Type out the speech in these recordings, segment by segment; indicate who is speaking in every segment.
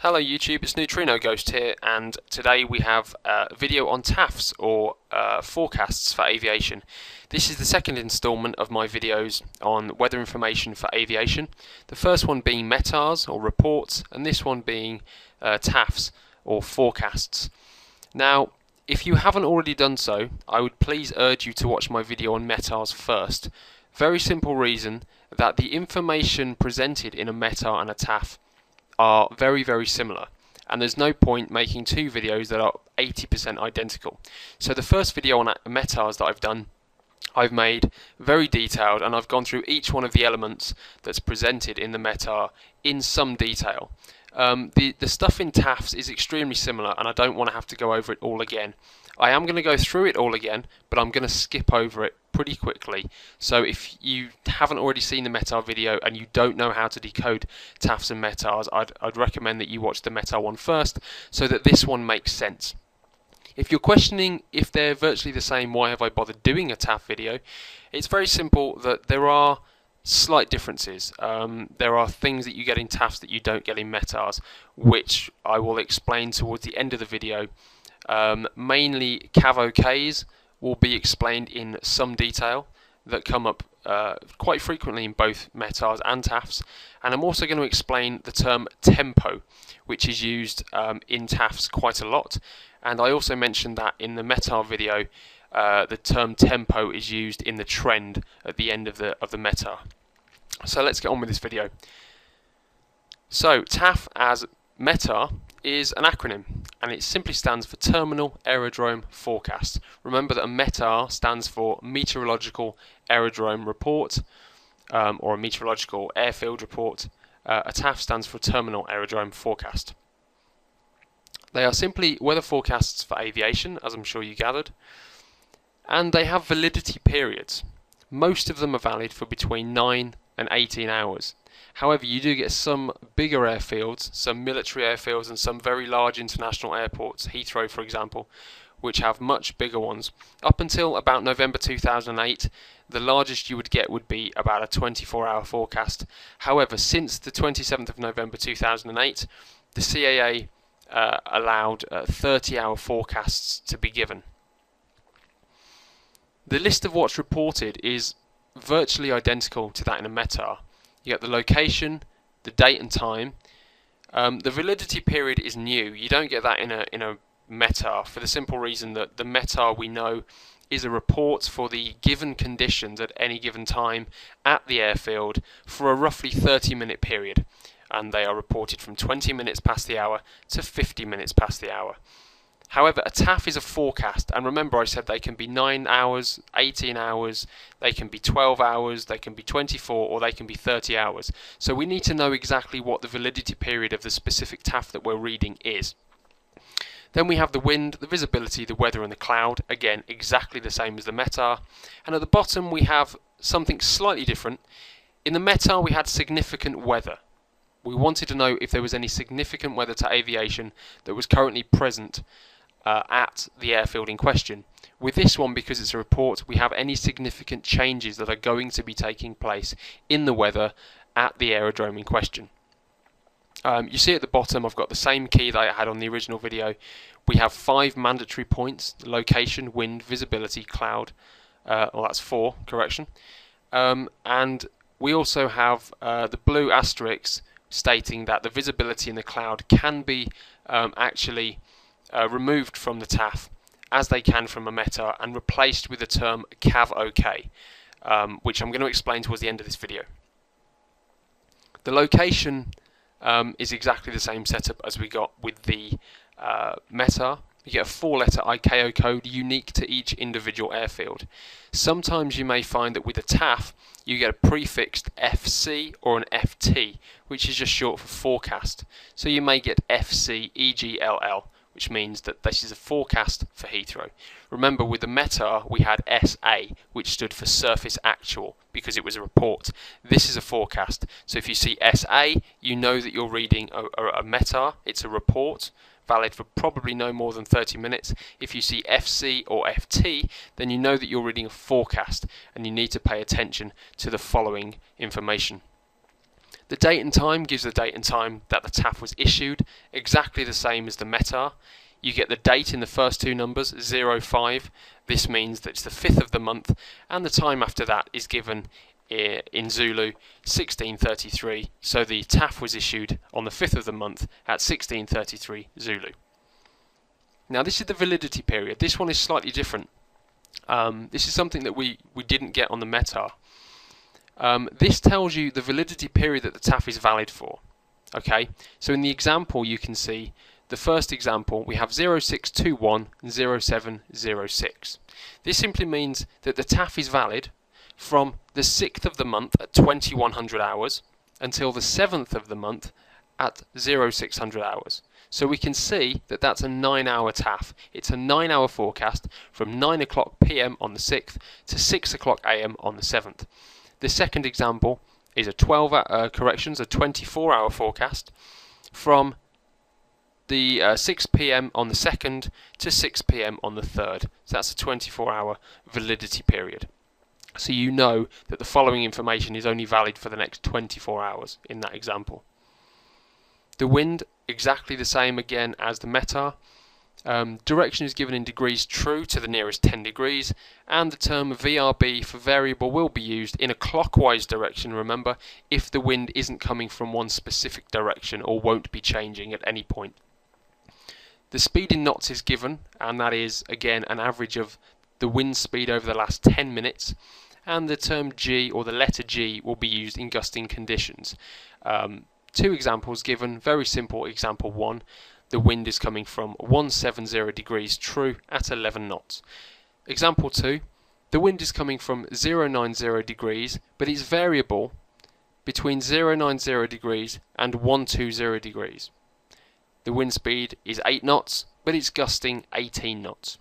Speaker 1: Hello YouTube, it's Neutrino Ghost here, and today we have a video on TAFs, or forecasts for aviation. This is the second instalment of my videos on weather information for aviation. The first one being METARs, or reports, and this one being TAFs, or forecasts. Now, if you haven't already done so, I would please urge you to watch my video on METARs first. Very simple reason that the information presented in a METAR and a TAF are very similar, and there's no point making two videos that are 80% identical. So the first video on METARs that I've done, I've made very detailed, and I've gone through each one of the elements that's presented in the METAR in some detail. The stuff in TAFs is extremely similar, and I don't want to have to go over it all again. I am going to go through it all again, but I'm going to skip over it pretty quickly. So if you haven't already seen the METAR video and you don't know how to decode TAFs and METARs, I'd recommend that you watch the METAR one first so that this one makes sense. If you're questioning if they're virtually the same, why have I bothered doing a TAF video? It's very simple that there are slight differences. There are things that you get in TAFs that you don't get in METARs, which I will explain towards the end of the video. Mainly CAVOKs will be explained in some detail that come up quite frequently in both METARs and TAFs, and I'm also going to explain the term tempo, which is used in TAFs quite a lot, and I also mentioned that in the METAR video the term tempo is used in the trend at the end of the METAR. So let's get on with this video. So TAF as METAR is an acronym, and it simply stands for Terminal Aerodrome Forecast. Remember that a METAR stands for Meteorological Aerodrome Report, or a Meteorological Airfield Report. A TAF stands for Terminal Aerodrome Forecast. They are simply weather forecasts for aviation, as I'm sure you gathered, and they have validity periods. Most of them are valid for between 9 and 18 hours. However, you do get some bigger airfields, some military airfields, and some very large international airports, Heathrow for example, which have much bigger ones. Up until about November 2008, the largest you would get would be about a 24-hour forecast. However, since the 27th of November 2008, the CAA allowed 30-hour forecasts to be given. The list of what's reported is virtually identical to that in a METAR. You get the location, the date and time. The validity period is new. You don't get that in a METAR, for the simple reason that the METAR, we know, is a report for the given conditions at any given time at the airfield for a roughly 30-minute period, and they are reported from 20 minutes past the hour to 50 minutes past the hour. However, a TAF is a forecast, and remember I said they can be 9 hours, 18 hours, they can be 12 hours, they can be 24, or they can be 30 hours. So we need to know exactly what the validity period of the specific TAF that we're reading is. Then we have the wind, the visibility, the weather and the cloud, again exactly the same as the METAR. And at the bottom we have something slightly different. In the METAR we had significant weather. We wanted to know if there was any significant weather to aviation that was currently present at the airfield in question. With this one, because it's a report, we have any significant changes that are going to be taking place in the weather at the aerodrome in question. You see at the bottom I've got the same key that I had on the original video. We have 5 mandatory points: location, wind, visibility, cloud. Well, that's 4, correction. And we also have the blue asterisk stating that the visibility in the cloud can be actually removed from the TAF, as they can from a METAR, and replaced with the term CAVOK, which I'm going to explain towards the end of this video. The location is exactly the same setup as we got with the METAR. You get a 4-letter ICAO code unique to each individual airfield. Sometimes you may find that with a TAF you get a prefixed FC or an FT, which is just short for forecast. So you may get FC EGLL, which means that this is a forecast for Heathrow. Remember, with the METAR we had SA, which stood for Surface Actual, because it was a report. This is a forecast. So if you see SA, you know that you're reading a METAR. It's a report, valid for probably no more than 30 minutes. If you see FC or FT, then you know that you're reading a forecast, and you need to pay attention to the following information. The date and time gives the date and time that the TAF was issued, exactly the same as the METAR. You get the date in the first two numbers, 05. This means that it's the 5th of the month, and the time after that is given in Zulu, 1633. So the TAF was issued on the 5th of the month at 1633 Zulu. Now this is the validity period. This one is slightly different. This is something that we didn't get on the METAR. This tells you the validity period that the TAF is valid for. Okay, so in the example you can see, the first example, we have 0621 and 0706. This simply means that the TAF is valid from the 6th of the month at 2100 hours until the 7th of the month at 0600 hours. So we can see that that's a 9-hour TAF. It's a 9-hour forecast from 9 o'clock PM on the 6th to 6 o'clock AM on the 7th. The second example is a 24-hour forecast from the 6 PM on the 2nd to 6 PM on the 3rd. So that's a 24-hour validity period. So you know that the following information is only valid for the next 24 hours in that example. The wind, exactly the same again as the METAR. Direction is given in degrees true to the nearest 10 degrees, and the term VRB for variable will be used in a clockwise direction, remember, if the wind isn't coming from one specific direction or won't be changing at any point. The speed in knots is given, and that is again an average of the wind speed over the last 10 minutes, and the term G, or the letter G, will be used in gusting conditions. Two examples given, very simple. Example 1, the wind is coming from 170 degrees true at 11 knots. Example 2, the wind is coming from 090 degrees, but it's variable between 090 degrees and 120 degrees. The wind speed is 8 knots, but it's gusting 18 knots.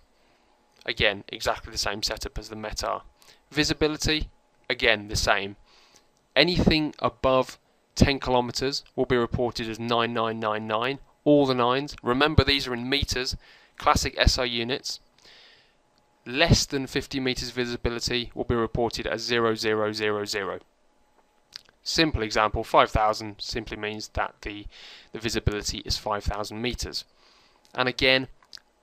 Speaker 1: Again, exactly the same setup as the METAR. Visibility, again the same. Anything above 10 kilometers will be reported as 9999, all the 9s. Remember, these are in meters, classic SI units. Less than 50 meters visibility will be reported as 0000. Simple example, 5,000 simply means that the visibility is 5,000 meters. And again,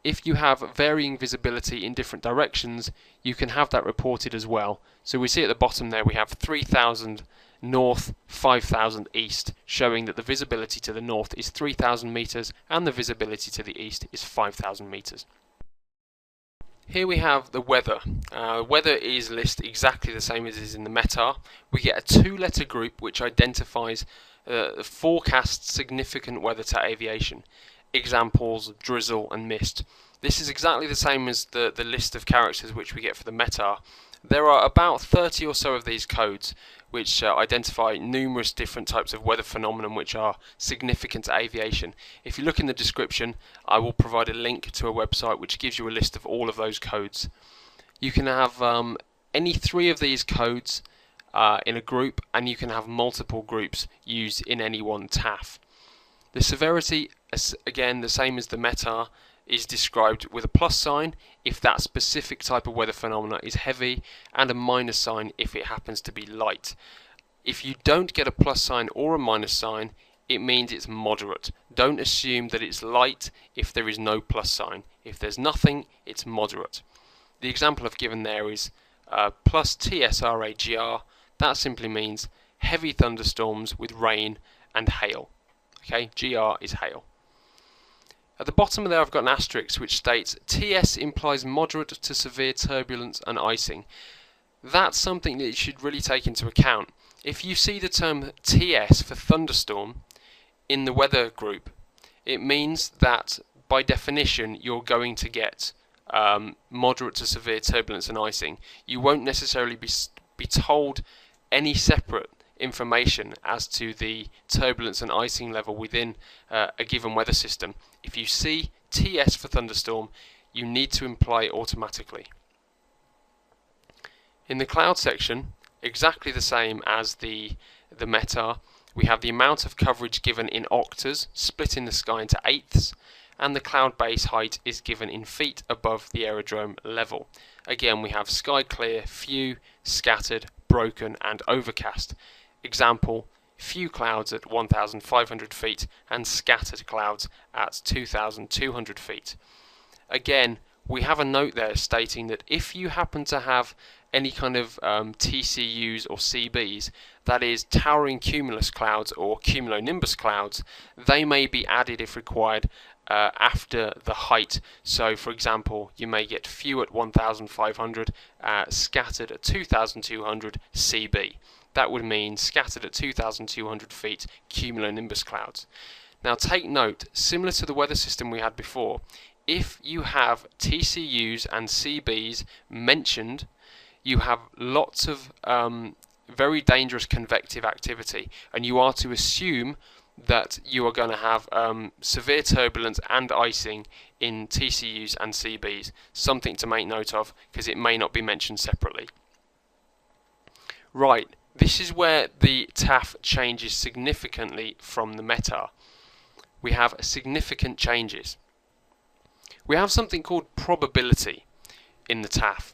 Speaker 1: if you have varying visibility in different directions, you can have that reported as well. So we see at the bottom there we have 3,000 north, 5,000 east, showing that the visibility to the north is 3,000 meters and the visibility to the east is 5,000 meters. Here we have the weather. Weather is listed exactly the same as is in the METAR. We get a 2-letter group which identifies forecast significant weather to aviation. Examples, drizzle and mist. This is exactly the same as the list of characters which we get for the METAR. There are about 30 or so of these codes which identify numerous different types of weather phenomenon which are significant to aviation. If you look in the description, I will provide a link to a website which gives you a list of all of those codes. You can have any 3 of these codes in a group, and you can have multiple groups used in any one TAF. The severity, again the same as the METAR, is described with a plus sign if that specific type of weather phenomena is heavy, and a minus sign if it happens to be light. If you don't get a plus sign or a minus sign, it means it's moderate. Don't assume that it's light if there is no plus sign. If there's nothing, it's moderate. The example I've given there is plus TSRAGR. That simply means heavy thunderstorms with rain and hail. Okay, GR is hail. At the bottom there I've got an asterisk which states TS implies moderate to severe turbulence and icing. That's something that you should really take into account. If you see the term TS for thunderstorm in the weather group, it means that by definition you're going to get moderate to severe turbulence and icing. You won't necessarily be told any separate information as to the turbulence and icing level within a given weather system. If you see TS for thunderstorm, you need to imply it automatically. In the cloud section, exactly the same as the METAR, we have the amount of coverage given in octas, splitting the sky into eighths, and the cloud base height is given in feet above the aerodrome level. Again, we have sky clear, few, scattered, broken and overcast. Example, few clouds at 1,500 feet, and scattered clouds at 2,200 feet. Again, we have a note there stating that if you happen to have any kind of TCUs or CBs, that is towering cumulus clouds or cumulonimbus clouds, they may be added if required after the height. So for example, you may get few at 1,500, scattered at 2,200 CB. That would mean scattered at 2,200 feet cumulonimbus clouds. Now take note, similar to the weather system we had before, if you have TCUs and CBs mentioned, you have lots of very dangerous convective activity, and you are to assume that you are going to have severe turbulence and icing in TCUs and CBs, something to make note of because it may not be mentioned separately. Right, this is where the TAF changes significantly from the METAR. We have significant changes. We have something called probability in the TAF.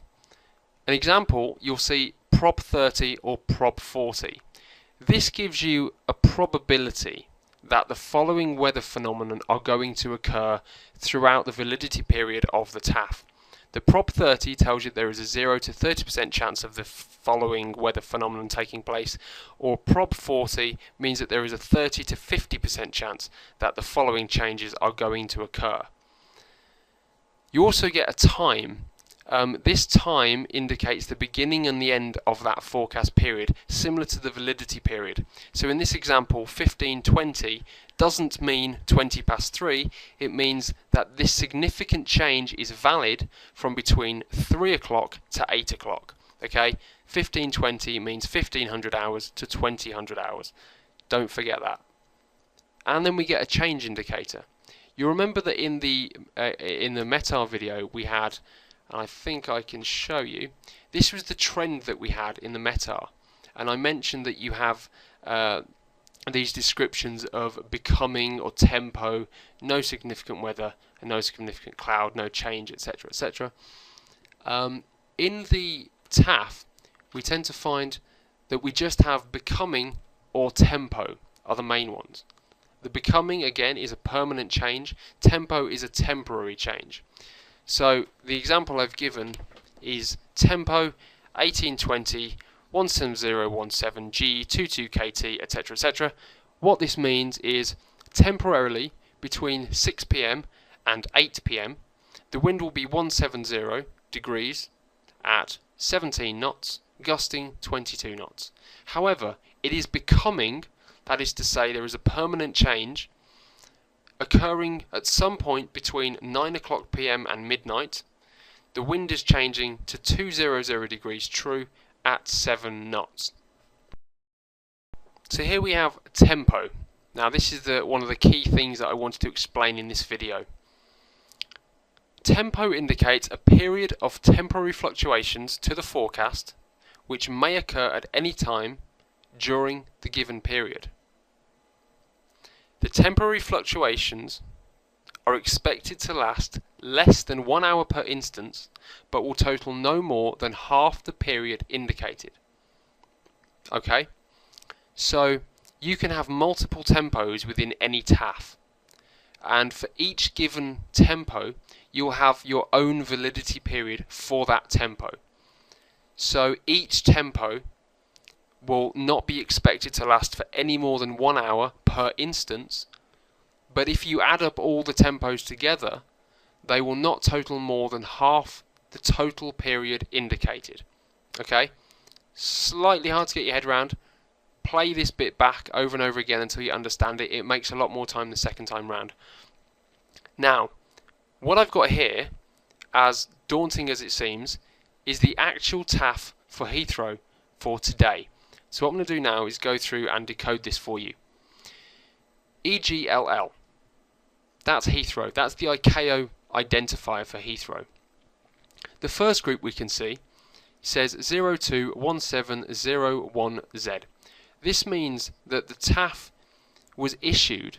Speaker 1: An example, you'll see prob 30 or prob 40. This gives you a probability that the following weather phenomenon are going to occur throughout the validity period of the TAF. The prob 30 tells you there is a 0 to 30% chance of the following weather phenomenon taking place, or prob 40 means that there is a 30 to 50% chance that the following changes are going to occur. You also get a time. This time indicates the beginning and the end of that forecast period, similar to the validity period. So in this example, 1520 doesn't mean 20 past 3, it means that this significant change is valid from between 3 o'clock to 8 o'clock. Okay, 1520 means 1500 hours to 2000 hours. Don't forget that. And then we get a change indicator. You remember that in the METAR video we had, and I think I can show you, this was the trend that we had in the METAR, and I mentioned that you have these descriptions of becoming or tempo, no significant weather, and no significant cloud, no change, etc., etc. In the TAF, we tend to find that we just have becoming or tempo are the main ones. The becoming, again, is a permanent change. Tempo is a temporary change. So the example I've given is tempo 1820 17017 G22KT, etc., etc. What this means is temporarily between 6 p.m. and 8 p.m. the wind will be 170 degrees at 17 knots, gusting 22 knots. However, it is becoming, that is to say there is a permanent change occurring at some point between 9 o'clock p.m. and midnight. The wind is changing to 200 degrees true at 7 knots. So here we have tempo. Now this is one of the key things that I wanted to explain in this video. Tempo indicates a period of temporary fluctuations to the forecast which may occur at any time during the given period. The temporary fluctuations are expected to last less than 1 hour per instance, but will total no more than half the period indicated. Okay, so you can have multiple tempos within any TAF, and for each given tempo you'll have your own validity period for that tempo. So each tempo will not be expected to last for any more than 1 hour per instance, but if you add up all the tempos together, they will not total more than half the total period indicated. Okay, slightly hard to get your head around. Play this bit back over and over again until you understand it. It makes a lot more time the second time round. Now, what I've got here, as daunting as it seems, is the actual TAF for Heathrow for today. So what I'm going to do now is go through and decode this for you. EGLL, that's Heathrow, that's the ICAO identifier for Heathrow. The first group we can see says 021701Z. This means that the TAF was issued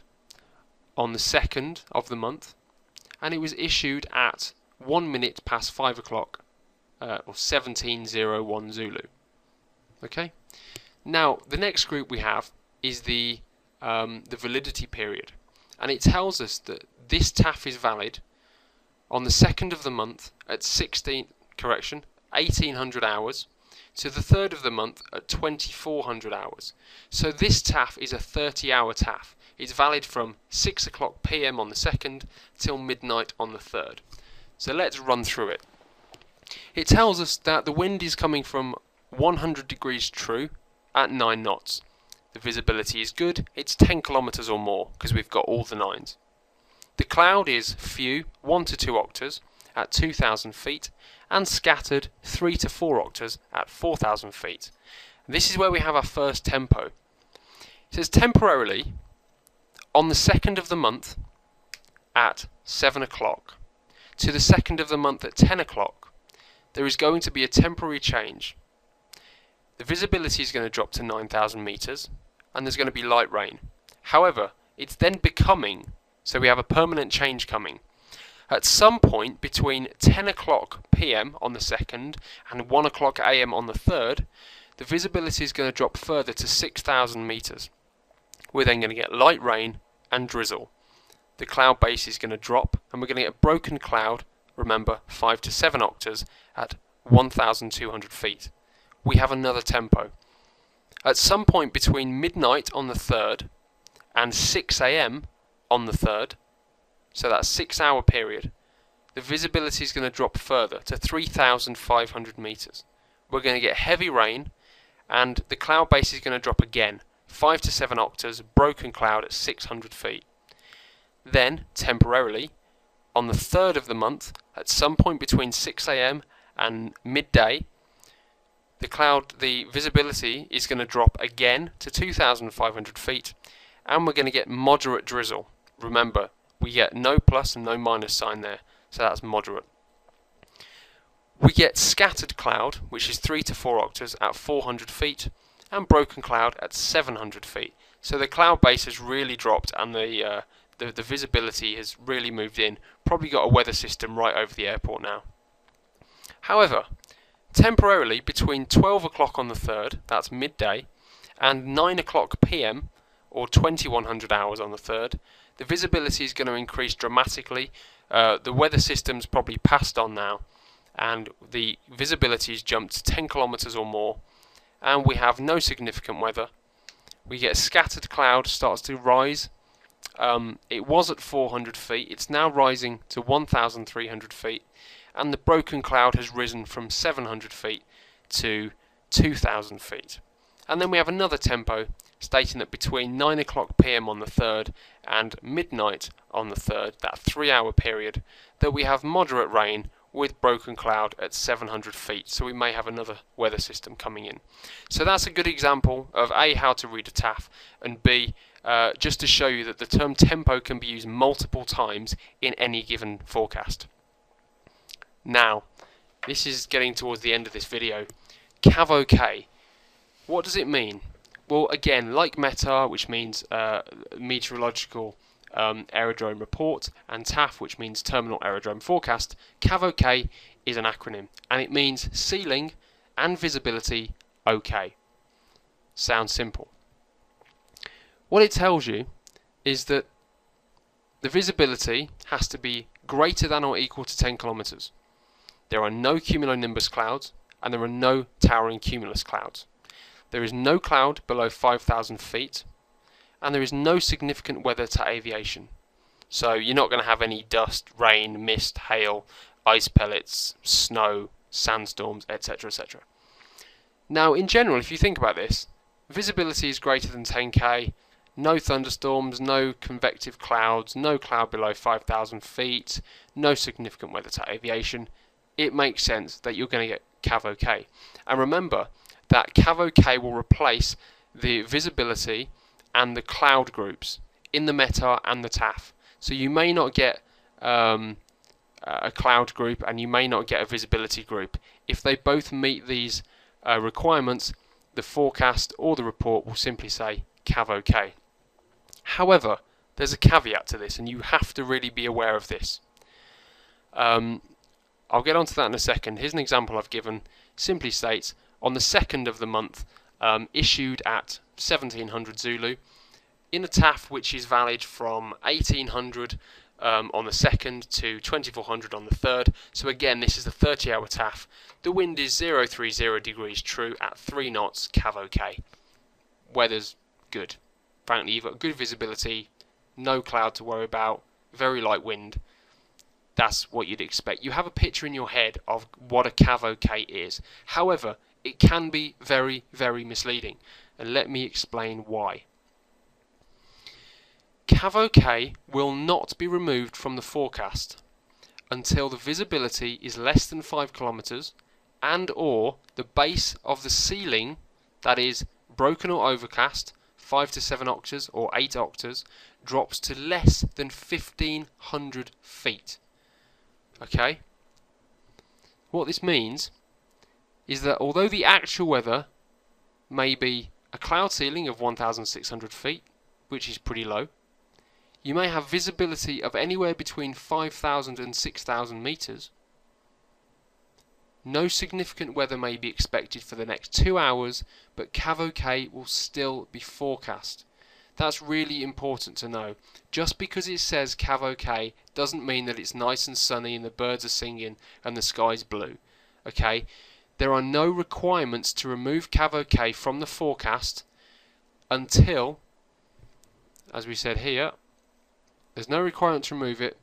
Speaker 1: on the 2nd of the month, and it was issued at 1 minute past 5 o'clock, or 1701 Zulu. Okay? Now, the next group we have is the validity period, and it tells us that this TAF is valid on the 2nd of the month at 1800 hours to the 3rd of the month at 2400 hours. So this TAF is a 30-hour TAF. It's valid from 6 o'clock PM on the 2nd till midnight on the 3rd. So let's run through it. It tells us that the wind is coming from 100 degrees true at 9 knots. The visibility is good, it's 10 kilometers or more because we've got all the 9s. The cloud is few, 1 to 2 octaves at 2,000 feet and scattered 3 to 4 octaves at 4,000 feet. This is where we have our first tempo. It says temporarily on the 2nd of the month at 7 o'clock to the 2nd of the month at 10 o'clock there is going to be a temporary change. The visibility is going to drop to 9,000 meters and there's going to be light rain. However, it's then becoming, so we have a permanent change coming. At some point between 10 o'clock PM on the 2nd and 1 o'clock AM on the 3rd, the visibility is going to drop further to 6,000 meters. We're then going to get light rain and drizzle. The cloud base is going to drop and we're going to get a broken cloud, remember 5 to 7 octaves at 1,200 feet. We have another tempo. At some point between midnight on the 3rd and 6 AM on the 3rd, so that's 6-hour period, the visibility is going to drop further to 3,500 meters. We're going to get heavy rain and the cloud base is going to drop again, 5 to 7 octaves, broken cloud at 600 feet. Then, temporarily, on the 3rd of the month, at some point between 6 AM and midday, the visibility is going to drop again to 2,500 feet and we're going to get moderate drizzle. Remember, we get no plus and no minus sign there, so that's moderate. We get scattered cloud, which is 3 to 4 octaves at 400 feet, and broken cloud at 700 feet. So the cloud base has really dropped and the visibility has really moved in. Probably got a weather system right over the airport now. However, temporarily between 12 o'clock on the 3rd, that's midday, and 9 o'clock PM, or 2100 hours on the 3rd, the visibility is going to increase dramatically. The weather system's probably passed on now, and the visibility has jumped to 10 kilometers or more, and we have no significant weather. We get scattered cloud starts to rise. It was at 400 feet, it's now rising to 1,300 feet, and the broken cloud has risen from 700 feet to 2,000 feet. And then we have another tempo stating that between 9 o'clock PM on the 3rd and midnight on the 3rd, that 3-hour period, that we have moderate rain with broken cloud at 700 feet. So we may have another weather system coming in. So that's a good example of A, how to read a TAF, and B, just to show you that the term tempo can be used multiple times in any given forecast. Now, this is getting towards the end of this video. CAVOK. What does it mean? Well, again, like METAR, which means Meteorological Aerodrome Report, and TAF, which means Terminal Aerodrome Forecast, CAVOK is an acronym, and it means ceiling and visibility OK. Sounds simple. What it tells you is that the visibility has to be greater than or equal to 10 kilometers. There are no cumulonimbus clouds, and there are no towering cumulus clouds. There is no cloud below 5,000 feet, and there is no significant weather to aviation. So you're not going to have any dust, rain, mist, hail, ice pellets, snow, sandstorms, etc., etc. Now, in general, if you think about this, visibility is greater than 10k, no thunderstorms, no convective clouds, no cloud below 5,000 feet, no significant weather to aviation. It makes sense that you're going to get CAVOK. And remember that CAVOK will replace the visibility and the cloud groups in the METAR and the TAF. So you may not get a cloud group and you may not get a visibility group. If they both meet these requirements, the forecast or the report will simply say CAVOK. However, there's a caveat to this, and you have to really be aware of this. I'll get onto that in a second. Here's an example I've given. Simply states, on the 2nd of the month, issued at 1700 Zulu, in a TAF which is valid from 1800 on the 2nd to 2400 on the 3rd. So again, this is a 30-hour TAF. The wind is 030 degrees true at 3 knots CAVOK. Weather's good. Frankly, you've got good visibility, no cloud to worry about, very light wind. That's what you'd expect. You have a picture in your head of what a CAVOK is. However, it can be very, very misleading. And let me explain why. CAVOK will not be removed from the forecast until the visibility is less than 5 kilometers and or the base of the ceiling, that is broken or overcast, 5 to 7 octaves or 8 octaves, drops to less than 1500 feet. Okay? What this means is that although the actual weather may be a cloud ceiling of 1600 feet, which is pretty low, you may have visibility of anywhere between 5,000 and 6,000 meters. No significant weather may be expected for the next 2 hours, but CAVOK will still be forecast. That's really important to know. Just because it says CAVOK doesn't mean that it's nice and sunny and the birds are singing and the sky's blue. Okay? There are no requirements to remove CAVOK from the forecast until, as we said here, there's no requirement to remove it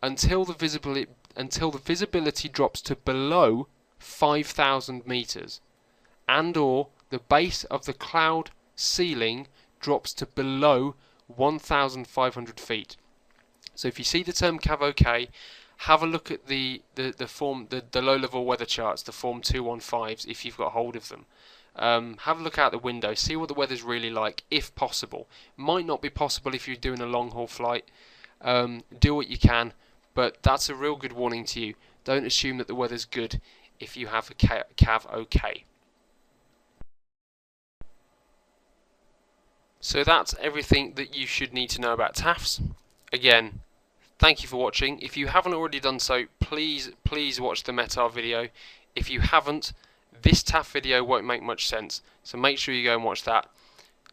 Speaker 1: until the visibility drops to below 5,000 meters and or the base of the cloud ceiling drops to below 1,500 feet. So if you see the term CAVOK, have a look at the low-level weather charts, the Form 215s, if you've got hold of them. Have a look out the window, see what the weather's really like, if possible. Might not be possible if you're doing a long-haul flight. Do what you can, but that's a real good warning to you. Don't assume that the weather's good if you have a CAVOK. So that's everything that you should need to know about TAFs. Again, thank you for watching. If you haven't already done so, please watch the METAR video. If you haven't, this TAF video won't make much sense, so make sure you go and watch that.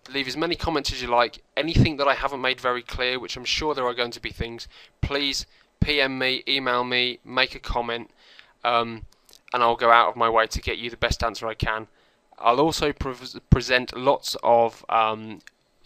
Speaker 1: Leave as many comments as you like. Anything that I haven't made very clear, which I'm sure there are going to be things, please PM me, email me, make a comment, and I'll go out of my way to get you the best answer I can. I'll also present lots of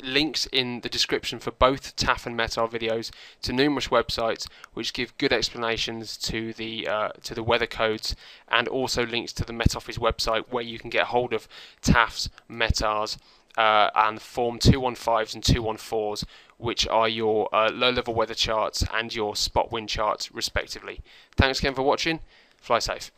Speaker 1: links in the description for both TAF and METAR videos to numerous websites which give good explanations to the weather codes, and also links to the Met Office website where you can get hold of TAFs, METARs, and Form 215s and 214s, which are your low-level weather charts and your spot wind charts respectively. Thanks again for watching. Fly safe.